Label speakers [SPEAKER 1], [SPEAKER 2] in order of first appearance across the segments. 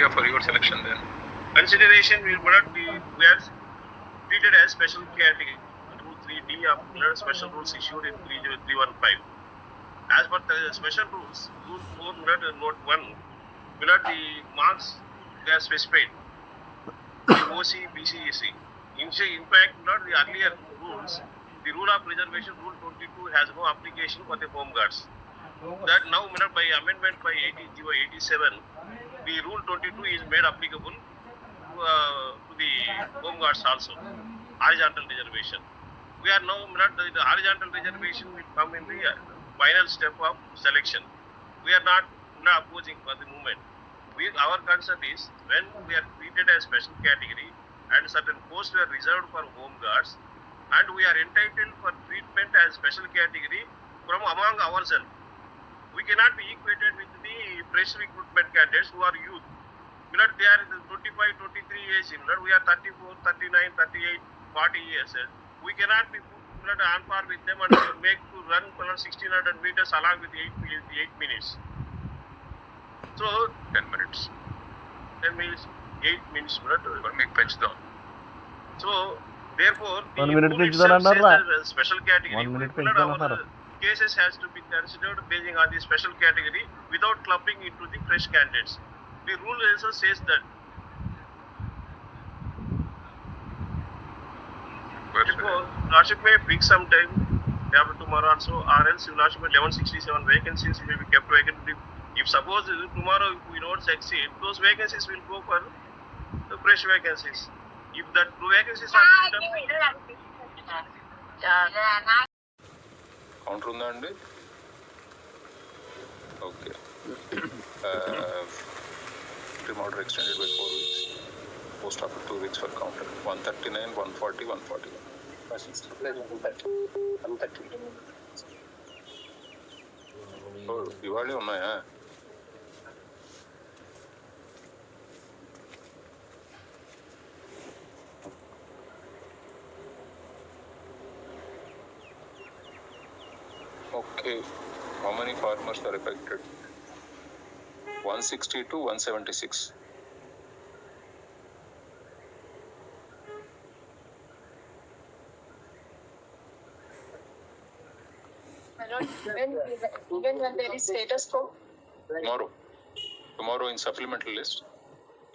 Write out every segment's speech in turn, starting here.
[SPEAKER 1] criteria for your selection then?
[SPEAKER 2] Consideration will not be we are treated as special category. Rule 3D of special rules issued in 30315. As per the special rules, Rule 4 Note 1, the marks they are specified. OC, BC, EC. In fact, not the earlier rules, the rule of reservation, Rule 22, has no application for the home guards. That now, by amendment by 87, the Rule 22 is made applicable to the home guards also. Horizontal reservation. We are now, the horizontal reservation will come in the final step of selection. We are not opposing for the moment. Our concern is when we are treated as special category and certain posts were reserved for home guards and we are entitled for treatment as special category from among ourselves. We cannot be equated with the fresh recruitment candidates who are youth. They are 25, 23 years, we are 34, 39, 38, 40 years. We cannot be put on par with them and make to run 1600 meters along with 8 minutes. So
[SPEAKER 1] 10 minutes.
[SPEAKER 2] 10 minutes, 8 minutes.
[SPEAKER 1] Make bench down.
[SPEAKER 2] So therefore, the
[SPEAKER 3] 1 minute
[SPEAKER 2] rule itself says that special category.
[SPEAKER 3] 1 minute
[SPEAKER 2] our cases has to be considered based on the special category without clumping into the fresh candidates. The rule also says that. Lordship may fix some time after tomorrow also, or else Lordship 1167 vacancies may be kept vacant. If suppose tomorrow we don't succeed, those vacancies will go for the fresh vacancies. If that two vacancies are
[SPEAKER 1] Counter ఉందా అండి? Okay. Remote extended by 4 weeks. Post after 2 weeks for counter. 139, 140, 141.
[SPEAKER 2] 130.
[SPEAKER 1] ఇవాళే ఉన్నాయా? Okay. How many farmers are affected? 160 to 176.
[SPEAKER 4] Even when there is status quo?
[SPEAKER 1] Tomorrow in supplemental list,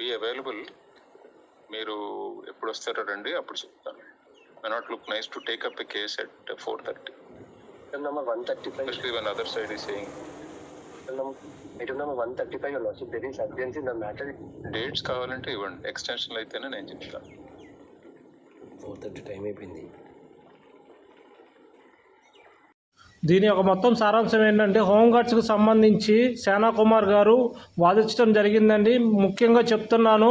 [SPEAKER 1] be available. మీరు ఎప్పుడు వస్తారో రండి, అప్పుడు చెప్తాను. May not look nice to take up a case at 4:30.
[SPEAKER 5] Number 135.
[SPEAKER 1] Especially when other side is saying.
[SPEAKER 5] Item number 135, your lordship, there is urgency in the matter.
[SPEAKER 1] Dates కావాలంటే ఇవ్వండి, extension అయితేనే నేను చెప్తాను.
[SPEAKER 5] 4:30 టైం అయిపోయింది.
[SPEAKER 6] దీని యొక్క మొత్తం సారాంశం ఏంటంటే హోంగార్డ్స్కి సంబంధించి సేనా కుమార్ గారు వాదించడం జరిగిందండి. ముఖ్యంగా చెప్తున్నాను,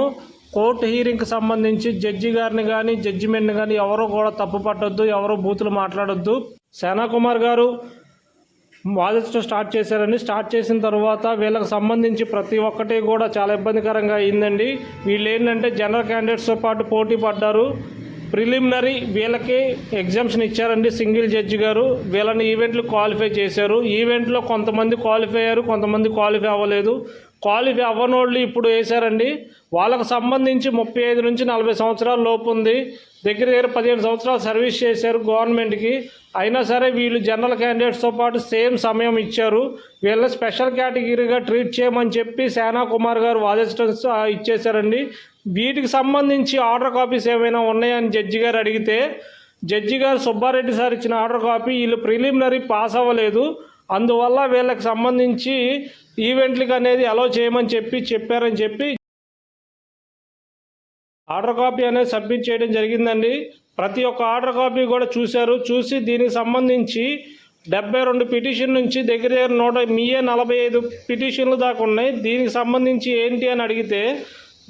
[SPEAKER 6] కోర్టు హీరింగ్కి సంబంధించి జడ్జి గారిని కానీ జడ్జిమెంట్ని కానీ ఎవరో కూడా తప్పు పట్టొద్దు, ఎవరో బూతులు మాట్లాడొద్దు. సేనా కుమార్ గారు వాదించడం స్టార్ట్ చేశారండి. స్టార్ట్ చేసిన తర్వాత వీళ్ళకి సంబంధించి ప్రతి ఒక్కటి కూడా చాలా ఇబ్బందికరంగా అయిందండి. వీళ్ళు ఏంటంటే జనరల్ క్యాండిడేట్స్తో పాటు పోటీ పడ్డారు. ప్రిలిమినరీ వీళ్ళకి ఎగ్జామ్షన్ ఇచ్చారండి సింగిల్ జడ్జి గారు. వీళ్ళని ఈవెంట్లు క్వాలిఫై చేశారు. ఈవెంట్లో కొంతమంది క్వాలిఫై అయ్యారు, కొంతమంది క్వాలిఫై అవ్వలేదు. క్వాలిఫై అవ్వనోళ్ళు ఇప్పుడు వేశారండి. వాళ్ళకు సంబంధించి 35 నుంచి 40 సంవత్సరాల లోపు ఉంది. దగ్గర 15 సంవత్సరాలు సర్వీస్ చేశారు గవర్నమెంట్కి. అయినా సరే వీళ్ళు జనరల్ క్యాండిడేట్స్తో పాటు సేమ్ సమయం ఇచ్చారు. వీళ్ళని స్పెషల్ కేటగిరీగా ట్రీట్ చేయమని చెప్పి సేనా కుమార్ గారు వాదించడం ఇచ్చేశారండి. వీటికి సంబంధించి ఆర్డర్ కాపీస్ ఏమైనా ఉన్నాయని జడ్జి గారు అడిగితే, జడ్జి గారు సుబ్బారెడ్డి సార్ ఇచ్చిన ఆర్డర్ కాపీ వీళ్ళు ప్రిలిమినరీ పాస్ అవ్వలేదు, అందువల్ల వీళ్ళకి సంబంధించి ఈవెంట్లకి అనేది అలౌ చేయమని చెప్పారని చెప్పి ఆర్డర్ కాపీ అనేది సబ్మిట్ చేయడం జరిగిందండి. ప్రతి ఒక్క ఆర్డర్ కాపీ కూడా చూశారు. చూసి దీనికి సంబంధించి 72 పిటిషన్ నుంచి దగ్గర 145 పిటిషన్లు దాకా ఉన్నాయి. దీనికి సంబంధించి ఏంటి అని అడిగితే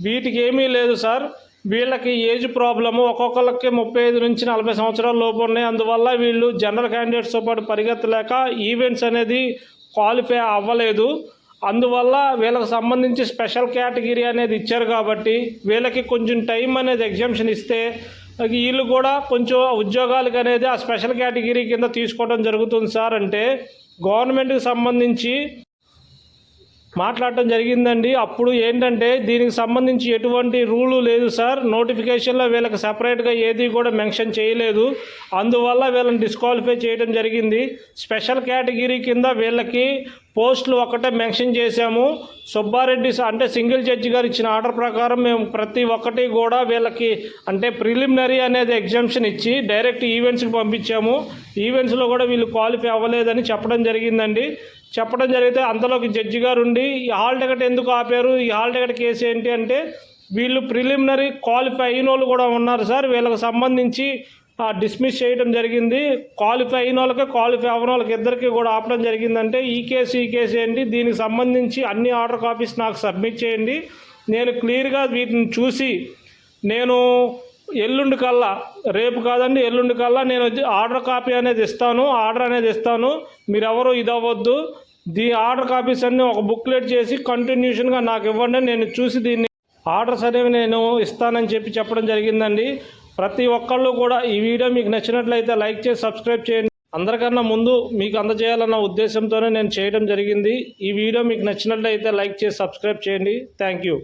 [SPEAKER 6] వీటికి ఏమీ లేదు సార్, వీళ్ళకి ఏజ్ ప్రాబ్లము, ఒక్కొక్కరికి 35 నుంచి 40 సంవత్సరాల లోపు ఉన్నాయి. అందువల్ల వీళ్ళు జనరల్ క్యాండిడేట్స్తో పాటు పరిగెత్తలేక ఈవెంట్స్ అనేది క్వాలిఫై అవ్వలేదు. అందువల్ల వీళ్ళకి సంబంధించి స్పెషల్ కేటగిరీ అనేది ఇచ్చారు కాబట్టి వీళ్ళకి కొంచెం టైం అనేది ఎగ్జామ్షన్ ఇస్తే వీళ్ళు కూడా కొంచెం ఉద్యోగాలకు అనేది ఆ స్పెషల్ కేటగిరీ కింద తీసుకోవడం జరుగుతుంది సార్. అంటే గవర్నమెంట్కి సంబంధించి మాట్లాడటం జరిగిందండి. అప్పుడు ఏంటంటే దీనికి సంబంధించి ఎటువంటి రూలు లేదు సార్, నోటిఫికేషన్లో వీళ్ళకి సపరేట్గా ఏది కూడా మెన్షన్ చేయలేదు, అందువల్ల వీళ్ళని డిస్క్వాలిఫై చేయడం జరిగింది. స్పెషల్ కేటగిరీ కింద వీళ్ళకి పోస్టులు ఒకటే మెన్షన్ చేశాము. సుబ్బారెడ్డి అంటే సింగిల్ జడ్జి గారు ఇచ్చిన ఆర్డర్ ప్రకారం మేము ప్రతి ఒక్కటి కూడా వీళ్ళకి అంటే ప్రిలిమినరీ అనేది ఎగ్జామ్షన్ ఇచ్చి డైరెక్ట్ ఈవెంట్స్కి పంపించాము. ఈవెంట్స్లో కూడా వీళ్ళు క్వాలిఫై అవ్వలేదని చెప్పడం జరిగిందండి. చెప్పడం జరిగితే అంతలోకి జడ్జి గారు ఉండి ఈ హాల్ టికెట్ ఎందుకు ఆపారు, ఈ హాల్ టికెట్ కేసు ఏంటి అంటే వీళ్ళు ప్రిలిమినరీ క్వాలిఫై అయిన వాళ్ళు కూడా ఉన్నారు సార్, వీళ్ళకి సంబంధించి డిస్మిస్ చేయడం జరిగింది. క్వాలిఫై అయిన వాళ్ళకి క్వాలిఫై అవ్వని వాళ్ళకి ఇద్దరికి కూడా ఆపడం జరిగిందంటే ఈ కేసు ఏంటి, దీనికి సంబంధించి అన్ని ఆర్డర్ కాపీస్ నాకు సబ్మిట్ చేయండి, నేను క్లియర్గా వీటిని చూసి నేను ఎల్లుండి కల్లా, రేపు కాదండి ఎల్లుండి కల్లా నేను ఆర్డర్ కాపీ అనేది ఇస్తాను, ఆర్డర్ అనేది ఇస్తాను, మీరెవరు ఇదవ్వద్దు, ఆర్డర్ కాపీస్ అన్నీ ఒక బుక్లెట్ చేసి కంటిన్యూషన్గా నాకు ఇవ్వండి, నేను చూసి దీన్ని ఆర్డర్స్ అనేవి నేను ఇస్తానని చెప్పడం జరిగిందండి. ప్రతి ఒక్కళ్ళు కూడా ఈ వీడియో మీకు నచ్చినట్లయితే లైక్ చేసి సబ్స్క్రైబ్ చేయండి. అందరికన్నా ముందు మీకు అందజేయాలన్న ఉద్దేశంతోనే నేను చేయడం జరిగింది. ఈ వీడియో మీకు నచ్చినట్లయితే లైక్ చేసి సబ్స్క్రైబ్ చేయండి. Thank you.